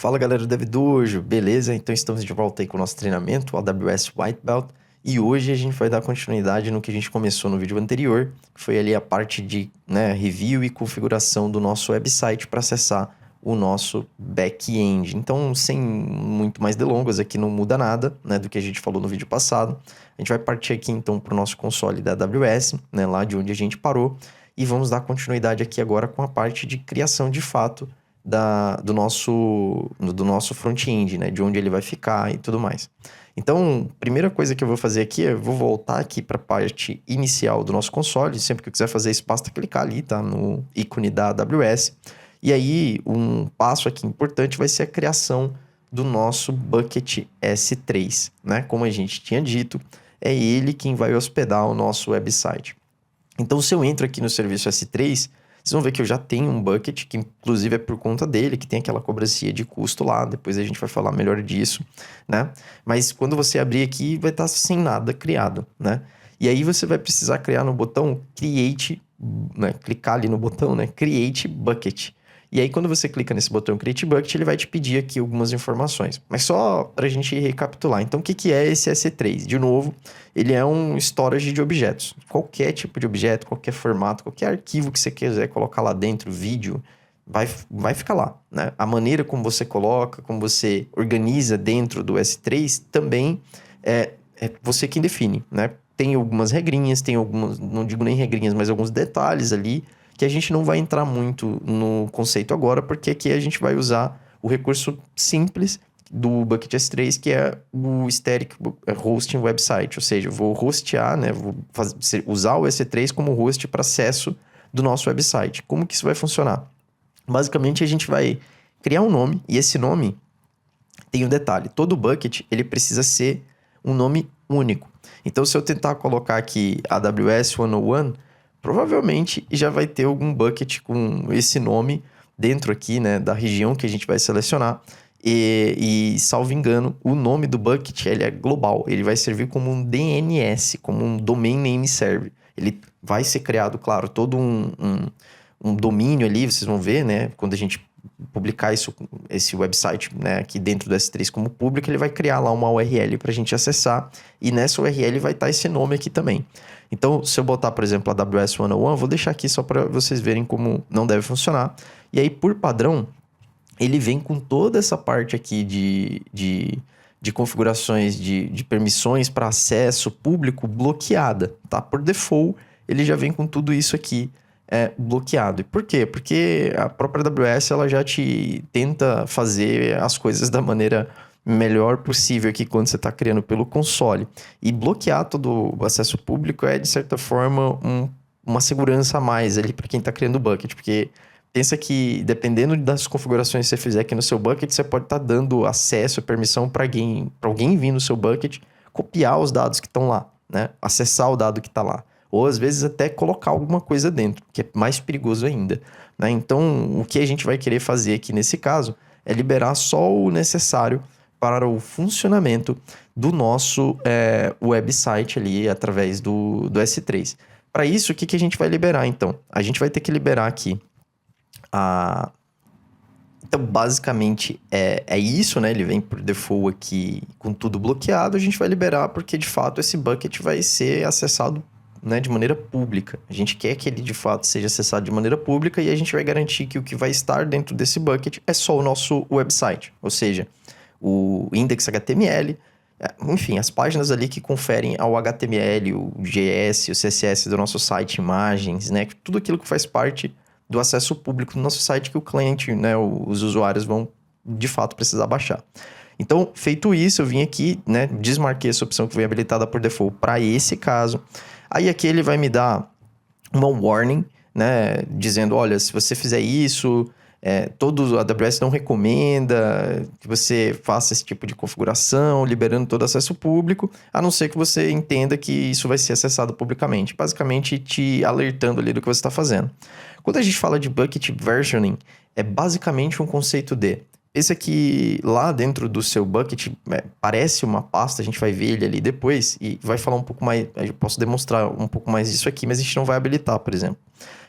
Fala galera do DevDojo, beleza? Então estamos de volta aí com o nosso treinamento, o AWS White Belt, e hoje a gente vai dar continuidade no que a gente começou no vídeo anterior, que foi ali a parte de review e configuração do nosso website para acessar o nosso back-end. Então, sem muito mais delongas, aqui não muda nada do que a gente falou no vídeo passado. A gente vai partir aqui então para o nosso console da AWS, lá de onde a gente parou, e vamos dar continuidade aqui agora com a parte de criação de fato do nosso front-end, de onde ele vai ficar e tudo mais. Então, primeira coisa que eu vou fazer aqui é, eu vou voltar aqui para a parte inicial do nosso console. Sempre que eu quiser fazer isso, basta clicar ali, tá? No ícone da AWS. E aí, um passo aqui importante vai ser a criação do nosso bucket S3, Como a gente tinha dito, é ele quem vai hospedar o nosso website. Então, se eu entro aqui no serviço S3, vocês vão ver que eu já tenho um bucket, que inclusive é por conta dele, que tem aquela cobrança de custo lá, depois a gente vai falar melhor disso, Mas quando você abrir aqui, vai estar sem nada criado, E aí você vai precisar criar no botão Create, clicar ali no botão, Create Bucket. E aí quando você clica nesse botão Create Bucket, ele vai te pedir aqui algumas informações. Mas só para a gente recapitular. Então, o que é esse S3? De novo, ele é um storage de objetos. Qualquer tipo de objeto, qualquer formato, qualquer arquivo que você quiser colocar lá dentro, vídeo, vai ficar lá, A maneira como você coloca, como você organiza dentro do S3, também é você quem define, Tem algumas regrinhas, tem algumas, não digo nem regrinhas, mas alguns detalhes ali, que a gente não vai entrar muito no conceito agora, porque aqui a gente vai usar o recurso simples do Bucket S3, que é o Static Hosting Website, ou seja, eu vou hostear, vou usar o S3 como host para acesso do nosso website. Como que isso vai funcionar? Basicamente, a gente vai criar um nome, e esse nome tem um detalhe. Todo bucket, ele precisa ser um nome único. Então, se eu tentar colocar aqui AWS 101, provavelmente já vai ter algum bucket com esse nome dentro aqui, da região que a gente vai selecionar. E salvo engano, o nome do bucket ele é global. Ele vai servir como um DNS, como um Domain Name Server. Ele vai ser criado, claro, todo um domínio ali, vocês vão ver, quando a gente publicar esse website, aqui dentro do S3 como público, ele vai criar lá uma URL para a gente acessar, e nessa URL vai estar esse nome aqui também. Então, se eu botar, por exemplo, a AWS 101, vou deixar aqui só para vocês verem como não deve funcionar. E aí, por padrão, ele vem com toda essa parte aqui de configurações de permissões para acesso público bloqueada, tá? Por default, ele já vem com tudo isso aqui bloqueado. E por quê? Porque a própria AWS ela já te tenta fazer as coisas da maneira melhor possível aqui quando você está criando pelo console. E bloquear todo o acesso público é, de certa forma, uma segurança a mais ali para quem está criando o bucket. Porque pensa que, dependendo das configurações que você fizer aqui no seu bucket, você pode estar dando acesso, permissão para alguém vir no seu bucket, copiar os dados que estão lá, acessar o dado que está lá. Ou, às vezes, até colocar alguma coisa dentro, que é mais perigoso ainda, Então, o que a gente vai querer fazer aqui nesse caso é liberar só o necessário para o funcionamento do nosso website ali, através do S3. Para isso, o que a gente vai liberar, então? A gente vai ter que liberar aqui Então, basicamente, é isso, Ele vem por default aqui com tudo bloqueado. A gente vai liberar porque, de fato, esse bucket vai ser acessado de maneira pública. A gente quer que ele, de fato, seja acessado de maneira pública e a gente vai garantir que o que vai estar dentro desse bucket é só o nosso website. Ou seja, o index.html, enfim, as páginas ali que conferem ao HTML, o JS, o CSS do nosso site, imagens, Tudo aquilo que faz parte do acesso público do nosso site que o cliente, os usuários vão, de fato, precisar baixar. Então, feito isso, eu vim aqui, desmarquei essa opção que vem habilitada por default para esse caso. Aí aqui ele vai me dar uma warning, dizendo, olha, se você fizer isso, todo a AWS não recomenda que você faça esse tipo de configuração, liberando todo acesso público, a não ser que você entenda que isso vai ser acessado publicamente. Basicamente, te alertando ali do que você está fazendo. Quando a gente fala de bucket versioning, é basicamente um conceito de Esse aqui, lá dentro do seu bucket, parece uma pasta, a gente vai ver ele ali depois e vai falar um pouco mais, eu posso demonstrar um pouco mais disso aqui, mas a gente não vai habilitar, por exemplo.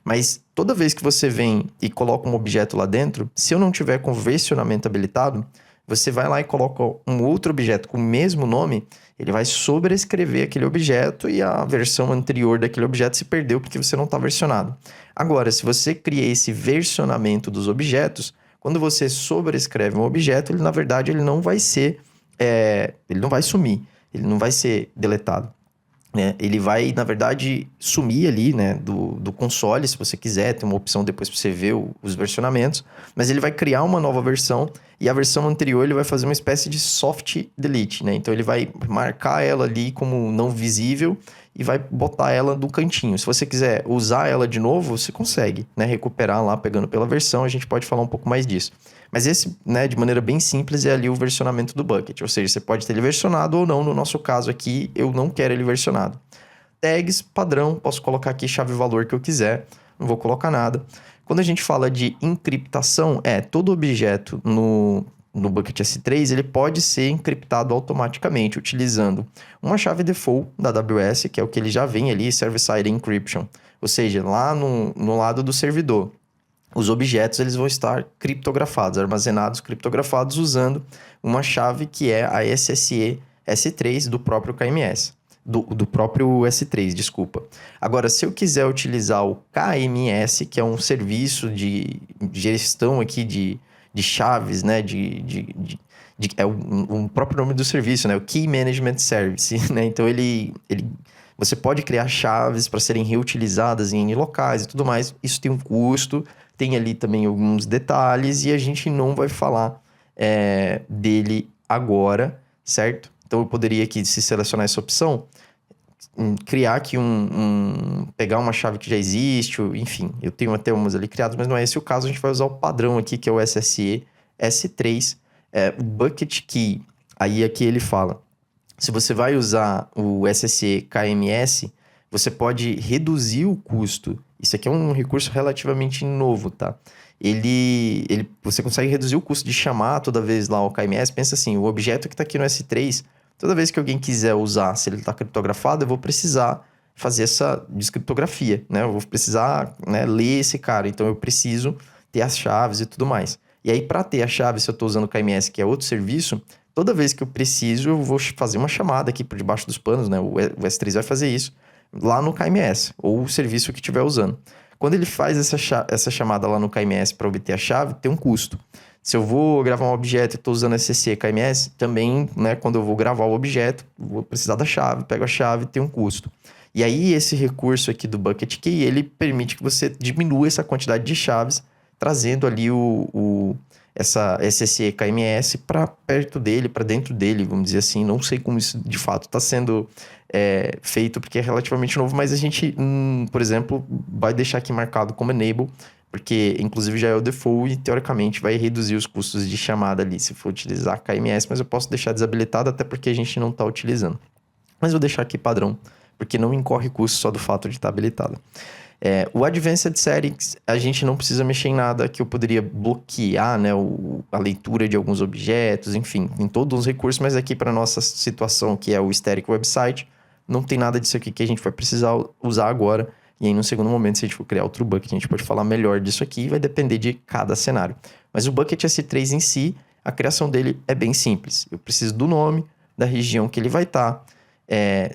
Mas toda vez que você vem e coloca um objeto lá dentro, se eu não tiver com versionamento habilitado, você vai lá e coloca um outro objeto com o mesmo nome, ele vai sobrescrever aquele objeto e a versão anterior daquele objeto se perdeu porque você não está versionado. Agora, se você cria esse versionamento dos objetos, quando você sobrescreve um objeto, ele na verdade ele não vai ser, ele não vai sumir, ele não vai ser deletado. Né? Ele vai, na verdade, sumir ali, né, do console, se você quiser, tem uma opção depois para você ver os versionamentos, mas ele vai criar uma nova versão e a versão anterior ele vai fazer uma espécie de soft delete, né? Então ele vai marcar ela ali como não visível e vai botar ela no cantinho. Se você quiser usar ela de novo, você consegue, né, recuperar lá pegando pela versão, a gente pode falar um pouco mais disso. Mas esse, né, de maneira bem simples, é ali o versionamento do bucket. Ou seja, você pode ter ele versionado ou não. No nosso caso aqui, eu não quero ele versionado. Tags, padrão, posso colocar aqui chave-valor que eu quiser. Não vou colocar nada. Quando a gente fala de encriptação, todo objeto no Bucket S3, ele pode ser encriptado automaticamente, utilizando uma chave default da AWS, que é o que ele já vem ali, Server-Side Encryption. Ou seja, lá no lado do servidor. Os objetos eles vão estar criptografados, armazenados, criptografados, usando uma chave que é a SSE S3 do próprio KMS. Do próprio S3, desculpa. Agora, se eu quiser utilizar o KMS, que é um serviço de gestão aqui de chaves, né? É o próprio nome do serviço, né? O Key Management Service, né? Então, você pode criar chaves para serem reutilizadas em locais e tudo mais. Isso tem um custo, tem ali também alguns detalhes e a gente não vai falar dele agora, certo? Então eu poderia aqui, se selecionar essa opção, criar aqui pegar uma chave que já existe, enfim, eu tenho até umas ali criadas, mas não é esse o caso, a gente vai usar o padrão aqui, que é o SSE S3, Bucket Key. Aí aqui ele fala, se você vai usar o SSE KMS, você pode reduzir o custo. Isso aqui é um recurso relativamente novo, tá? Você consegue reduzir o custo de chamar toda vez lá o KMS. Pensa assim, o objeto que está aqui no S3, toda vez que alguém quiser usar, se ele está criptografado, eu vou precisar fazer essa descriptografia, né? Eu vou precisar, né, ler esse cara. Então, eu preciso ter as chaves e tudo mais. E aí, para ter a chave, se eu estou usando o KMS, que é outro serviço, toda vez que eu preciso, eu vou fazer uma chamada aqui por debaixo dos panos, né? O S3 vai fazer isso lá no KMS, ou o serviço que estiver usando. Quando ele faz essa chamada lá no KMS para obter a chave, tem um custo. Se eu vou gravar um objeto e estou usando SCC KMS, também, né, quando eu vou gravar o objeto, vou precisar da chave, pego a chave, tem um custo. E aí, esse recurso aqui do Bucket Key, ele permite que você diminua essa quantidade de chaves, trazendo ali essa SSE KMS para perto dele, para dentro dele, vamos dizer assim. Não sei como isso de fato está sendo feito, porque é relativamente novo, mas a gente, por exemplo, vai deixar aqui marcado como enable, porque inclusive já é o default e teoricamente vai reduzir os custos de chamada ali, se for utilizar KMS, mas eu posso deixar desabilitado até porque a gente não está utilizando. Mas vou deixar aqui padrão, porque não incorre custo só do fato de estar habilitado. O Advanced Settings, a gente não precisa mexer em nada que eu poderia bloquear, né, a leitura de alguns objetos, enfim, em todos os recursos, mas aqui para nossa situação, que é o Static Website, não tem nada disso aqui que a gente vai precisar usar agora. E aí, no segundo momento, se a gente for criar outro bucket, a gente pode falar melhor disso aqui e vai depender de cada cenário. Mas o Bucket S3 em si, a criação dele é bem simples. Eu preciso do nome, da região que ele vai estar,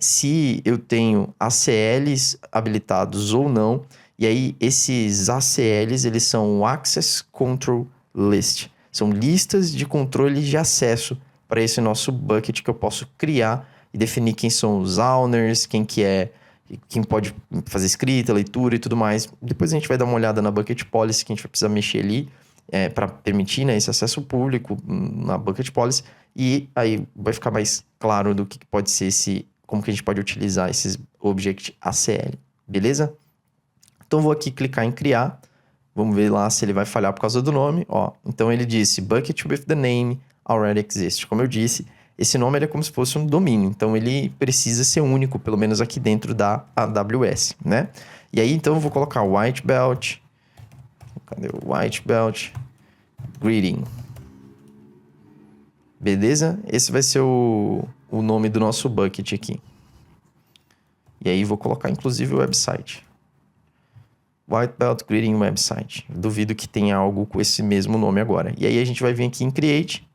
se eu tenho ACLs habilitados ou não. E aí, esses ACLs, eles são o Access Control List. São listas de controle de acesso para esse nosso bucket que eu posso criar e definir quem são os owners, quem pode fazer escrita, leitura e tudo mais. Depois a gente vai dar uma olhada na Bucket Policy, que a gente vai precisar mexer ali para permitir, né, esse acesso público na Bucket Policy. E aí vai ficar mais claro do que pode ser como que a gente pode utilizar esses Object ACL, beleza? Então vou aqui clicar em criar. Vamos ver lá se ele vai falhar por causa do nome. Então ele disse Bucket with the name already exists. Como eu disse, esse nome é como se fosse um domínio, então ele precisa ser único, pelo menos aqui dentro da AWS, né? E aí, então, eu vou colocar white belt. Cadê o white belt? Greeting. Beleza? Esse vai ser o nome do nosso bucket aqui. E aí vou colocar inclusive o website. White Belt Greeting Website. Duvido que tenha algo com esse mesmo nome agora. E aí a gente vai vir aqui em Create.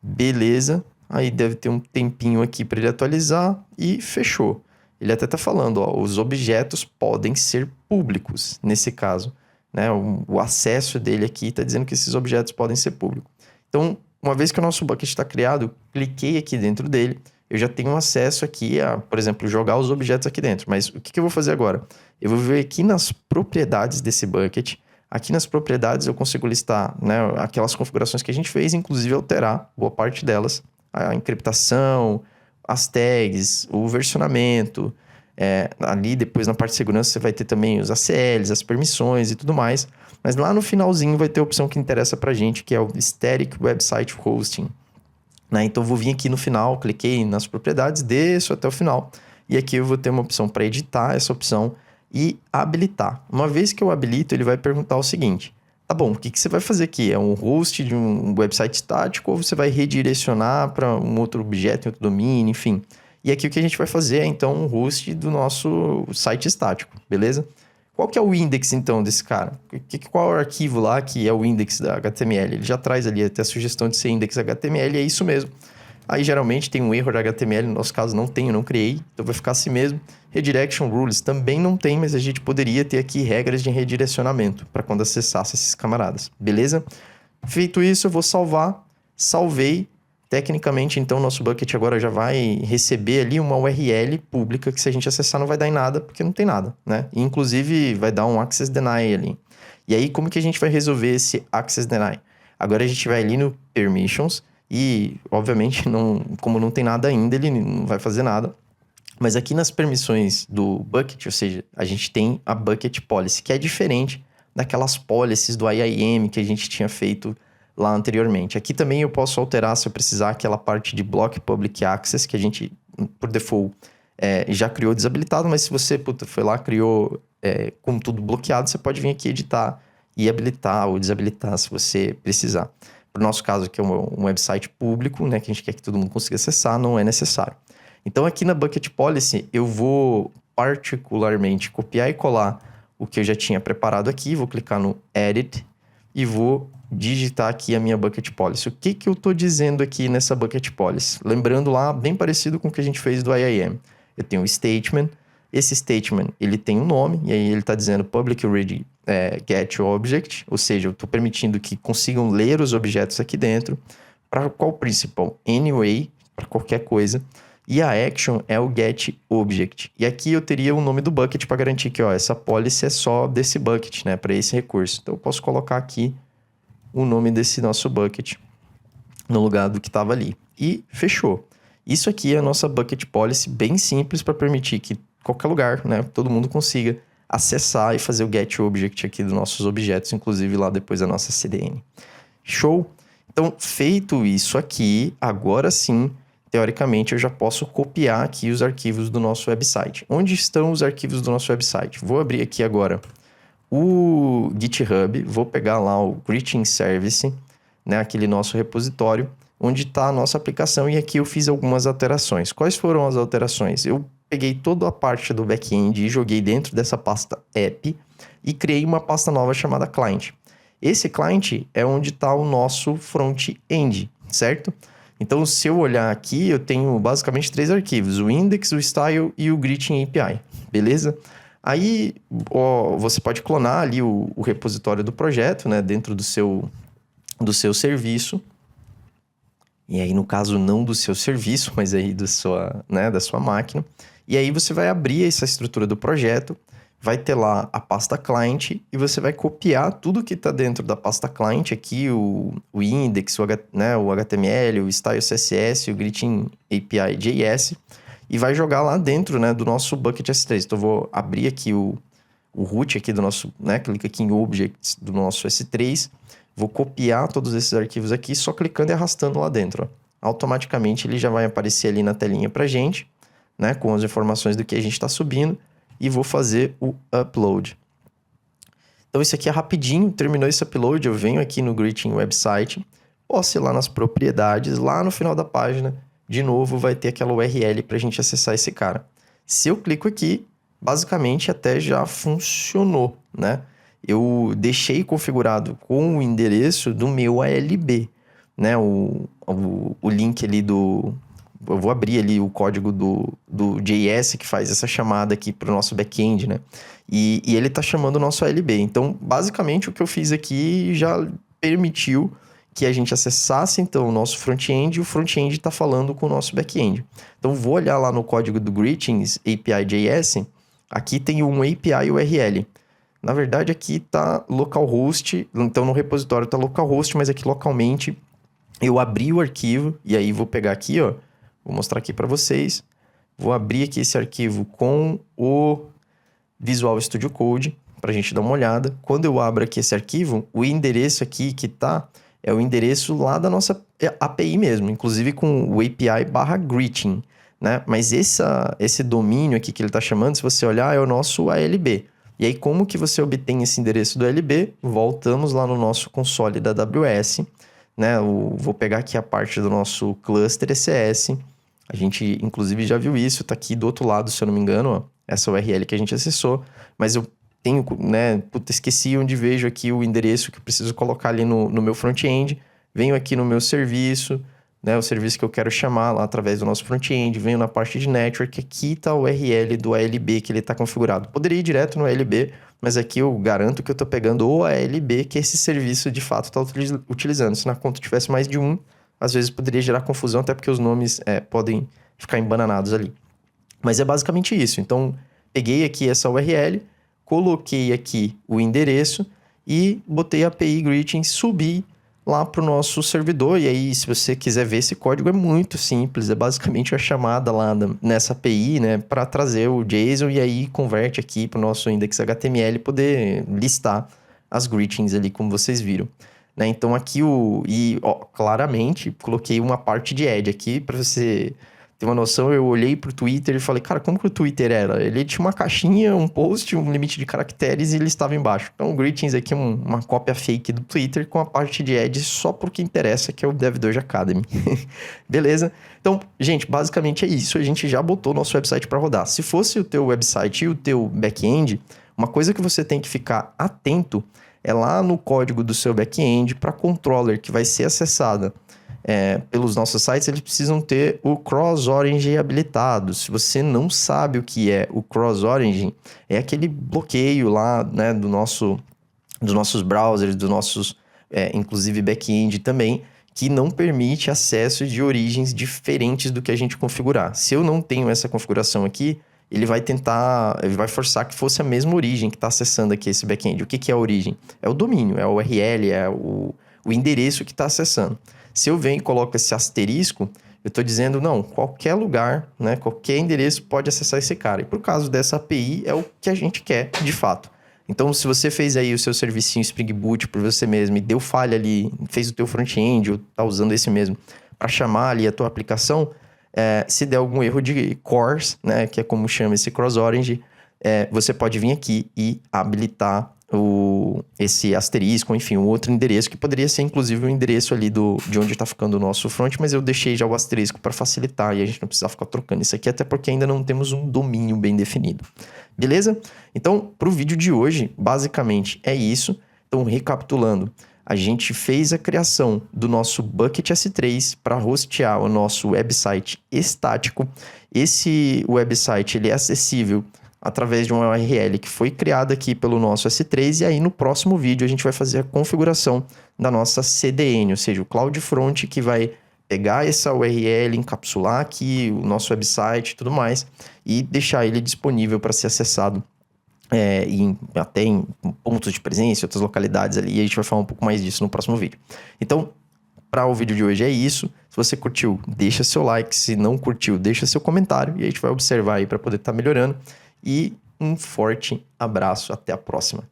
Beleza. Aí deve ter um tempinho aqui para ele atualizar e fechou. Ele até tá falando, ó, os objetos podem ser públicos, nesse caso, né? O acesso dele aqui está dizendo que esses objetos podem ser públicos. Então, uma vez que o nosso bucket está criado, cliquei aqui dentro dele, eu já tenho acesso aqui a, por exemplo, jogar os objetos aqui dentro. Mas o que eu vou fazer agora? Eu vou ver aqui nas propriedades desse bucket. Aqui nas propriedades eu consigo listar, né, aquelas configurações que a gente fez, inclusive alterar boa parte delas. A encriptação, as tags, o versionamento. Ali depois na parte de segurança você vai ter também os ACLs, as permissões e tudo mais. Mas lá no finalzinho vai ter a opção que interessa pra gente, que é o Static Website Hosting. Né? Então eu vou vir aqui no final, cliquei nas propriedades, desço até o final. E aqui eu vou ter uma opção para editar essa opção e habilitar. Uma vez que eu habilito, ele vai perguntar o seguinte: tá bom, o que você vai fazer aqui? É um host de um website estático ou você vai redirecionar para um outro objeto, um outro domínio, enfim. E aqui o que a gente vai fazer é, então, um host do nosso site estático, beleza? Qual que é o index, então, desse cara? Qual é o arquivo lá que é o index da HTML? Ele já traz ali até a sugestão de ser index HTML, é isso mesmo. Aí, geralmente, tem um erro de HTML, no nosso caso não tem, eu não criei, então vai ficar assim mesmo. Redirection Rules também não tem, mas a gente poderia ter aqui regras de redirecionamento para quando acessasse esses camaradas, beleza? Feito isso, eu vou salvar, salvei. Tecnicamente, então, nosso bucket agora já vai receber ali uma URL pública que se a gente acessar não vai dar em nada, porque não tem nada, né? E, inclusive, vai dar um Access Deny ali. E aí, como que a gente vai resolver esse Access Deny? Agora a gente vai ali no Permissions e, obviamente, como não tem nada ainda, ele não vai fazer nada. Mas aqui nas permissões do bucket, ou seja, a gente tem a Bucket Policy, que é diferente daquelas policies do IAM que a gente tinha feito lá anteriormente. Aqui também eu posso alterar, se eu precisar, aquela parte de Block Public Access, que a gente, por default, já criou desabilitado, mas se você foi lá, criou com tudo bloqueado, você pode vir aqui editar e habilitar ou desabilitar, se você precisar. Para o nosso caso, que é um website público, né, que a gente quer que todo mundo consiga acessar, não é necessário. Então, aqui na Bucket Policy, eu vou particularmente copiar e colar o que eu já tinha preparado aqui, vou clicar no Edit e vou digitar aqui a minha Bucket Policy. O que eu estou dizendo aqui nessa Bucket Policy? Lembrando lá, bem parecido com o que a gente fez do IAM. Eu tenho o statement, esse statement ele tem um nome, e aí ele está dizendo Public Read Get Object, ou seja, eu estou permitindo que consigam ler os objetos aqui dentro. Para qual principal? Anyway, para qualquer coisa. E a action é o get object. E aqui eu teria o nome do bucket para garantir que essa policy é só desse bucket, né, para esse recurso. Então eu posso colocar aqui o nome desse nosso bucket no lugar do que estava ali. E fechou. Isso aqui é a nossa bucket policy bem simples para permitir que qualquer lugar, né, todo mundo consiga acessar e fazer o get object aqui dos nossos objetos, inclusive lá depois da nossa CDN. Show? Então, feito isso aqui, agora sim, teoricamente, eu já posso copiar aqui os arquivos do nosso website. Onde estão os arquivos do nosso website? Vou abrir aqui agora o GitHub, vou pegar lá o Greeting Service, né, aquele nosso repositório, onde está a nossa aplicação, e aqui eu fiz algumas alterações. Quais foram as alterações? Eu peguei toda a parte do back-end e joguei dentro dessa pasta app e criei uma pasta nova chamada client. Esse client é onde está o nosso front-end, certo? Então, se eu olhar aqui, eu tenho basicamente 3 arquivos: o index, o style e o greeting API, beleza? Aí, você pode clonar ali o repositório do projeto, né, dentro do seu serviço. E aí, no caso, não do seu serviço, mas aí da sua máquina. E aí, você vai abrir essa estrutura do projeto, vai ter lá a pasta client e você vai copiar tudo que está dentro da pasta client aqui, o index, o HTML, o style CSS, o greeting API JS, e vai jogar lá dentro, né, do nosso bucket S3. Então, eu vou abrir aqui o root aqui do nosso, né, clica aqui em objects do nosso S3, vou copiar todos esses arquivos aqui, só clicando e arrastando lá dentro. Ó. Automaticamente ele já vai aparecer ali na telinha pra gente, né, com as informações do que a gente está subindo, e vou fazer o upload. Então, isso aqui é rapidinho, terminou esse upload, eu venho aqui no Greeting Website, posse lá nas propriedades, lá no final da página, de novo vai ter aquela URL para a gente acessar esse cara. Se eu clico aqui, basicamente até já funcionou, né? Eu deixei configurado com o endereço do meu ALB, né? O link ali do... Eu vou abrir ali o código do JS que faz essa chamada aqui para o nosso back-end, né? E ele está chamando o nosso ALB. Então, basicamente, o que eu fiz aqui já permitiu que a gente acessasse, então, o nosso front-end e o front-end está falando com o nosso back-end. Então, vou olhar lá no código do Greetings API JS. Aqui tem um API URL. Na verdade, aqui está localhost. Então, no repositório está localhost, mas aqui localmente eu abri o arquivo. E aí, vou pegar aqui, ó. Vou mostrar aqui para vocês. Vou abrir aqui esse arquivo com o Visual Studio Code para a gente dar uma olhada. Quando eu abro aqui esse arquivo, o endereço aqui que tá é o endereço lá da nossa API mesmo, inclusive com o API/greeting, né? Mas esse domínio aqui que ele está chamando, se você olhar, é o nosso ALB. E aí, como que você obtém esse endereço do ALB? Voltamos lá no nosso console da AWS, né? Vou pegar aqui a parte do nosso cluster ECS. A gente, inclusive, já viu isso, tá aqui do outro lado, se eu não me engano, ó, essa URL que a gente acessou. Mas eu tenho, né, puta, esqueci onde vejo aqui o endereço que eu preciso colocar ali no meu front-end. Venho aqui no meu serviço, né, o serviço que eu quero chamar lá através do nosso front-end. Venho na parte de network, aqui tá o URL do ALB que ele tá configurado. Poderia ir direto no ALB, mas aqui eu garanto que eu tô pegando o ALB que esse serviço de fato tá utilizando. Se na conta tivesse mais de um, às vezes poderia gerar confusão, até porque os nomes podem ficar embananados ali. Mas é basicamente isso. Então, peguei aqui essa URL, coloquei aqui o endereço e botei a API Greeting, subi lá para o nosso servidor. E aí, se você quiser ver esse código, é muito simples. É basicamente a chamada lá nessa API, né, para trazer o JSON e aí converte aqui para o nosso index HTML e poder listar as greetings ali, como vocês viram. Né? Então, aqui claramente, coloquei uma parte de add aqui para você ter uma noção. Eu olhei pro Twitter e falei, cara, como que o Twitter era? Ele tinha uma caixinha, um post, um limite de caracteres e ele estava embaixo. Então, o Greetings aqui é uma cópia fake do Twitter com a parte de add só pro que interessa, que é o Dev2 Academy. Beleza? Então, gente, basicamente é isso. A gente já botou o nosso website para rodar. Se fosse o teu website e o teu back-end, uma coisa que você tem que ficar atento é lá no código do seu back-end para controller que vai ser acessada pelos nossos sites, eles precisam ter o cross-origin habilitado. Se você não sabe o que é o cross-origin, é aquele bloqueio lá, né, dos nossos browsers, dos nossos, inclusive back-end também, que não permite acesso de origens diferentes do que a gente configurar. Se eu não tenho essa configuração aqui, ele vai forçar que fosse a mesma origem que está acessando aqui esse back-end. O que é a origem? É o domínio, é o URL, é o endereço que está acessando. Se eu venho e coloco esse asterisco, eu estou dizendo, não, qualquer lugar, né, qualquer endereço pode acessar esse cara. E por causa dessa API, é o que a gente quer, de fato. Então, se você fez aí o seu servicinho Spring Boot por você mesmo e deu falha ali, fez o teu front-end ou está usando esse mesmo para chamar ali a tua aplicação, se der algum erro de CORS, né, que é como chama esse cross-origin, você pode vir aqui e habilitar esse asterisco, enfim, um outro endereço, que poderia ser inclusive o endereço ali de onde está ficando o nosso front, mas eu deixei já o asterisco para facilitar e a gente não precisar ficar trocando isso aqui, até porque ainda não temos um domínio bem definido. Beleza? Então, para o vídeo de hoje, basicamente é isso. Então, recapitulando, a gente fez a criação do nosso Bucket S3 para hostear o nosso website estático. Esse website ele é acessível através de uma URL que foi criada aqui pelo nosso S3, e aí no próximo vídeo a gente vai fazer a configuração da nossa CDN, ou seja, o CloudFront que vai pegar essa URL, encapsular aqui o nosso website e tudo mais, e deixar ele disponível para ser acessado até em pontos de presença, outras localidades ali, e a gente vai falar um pouco mais disso no próximo vídeo. Então, para o vídeo de hoje é isso. Se você curtiu, deixa seu like. Se não curtiu, deixa seu comentário e a gente vai observar aí para poder estar melhorando. E um forte abraço, até a próxima.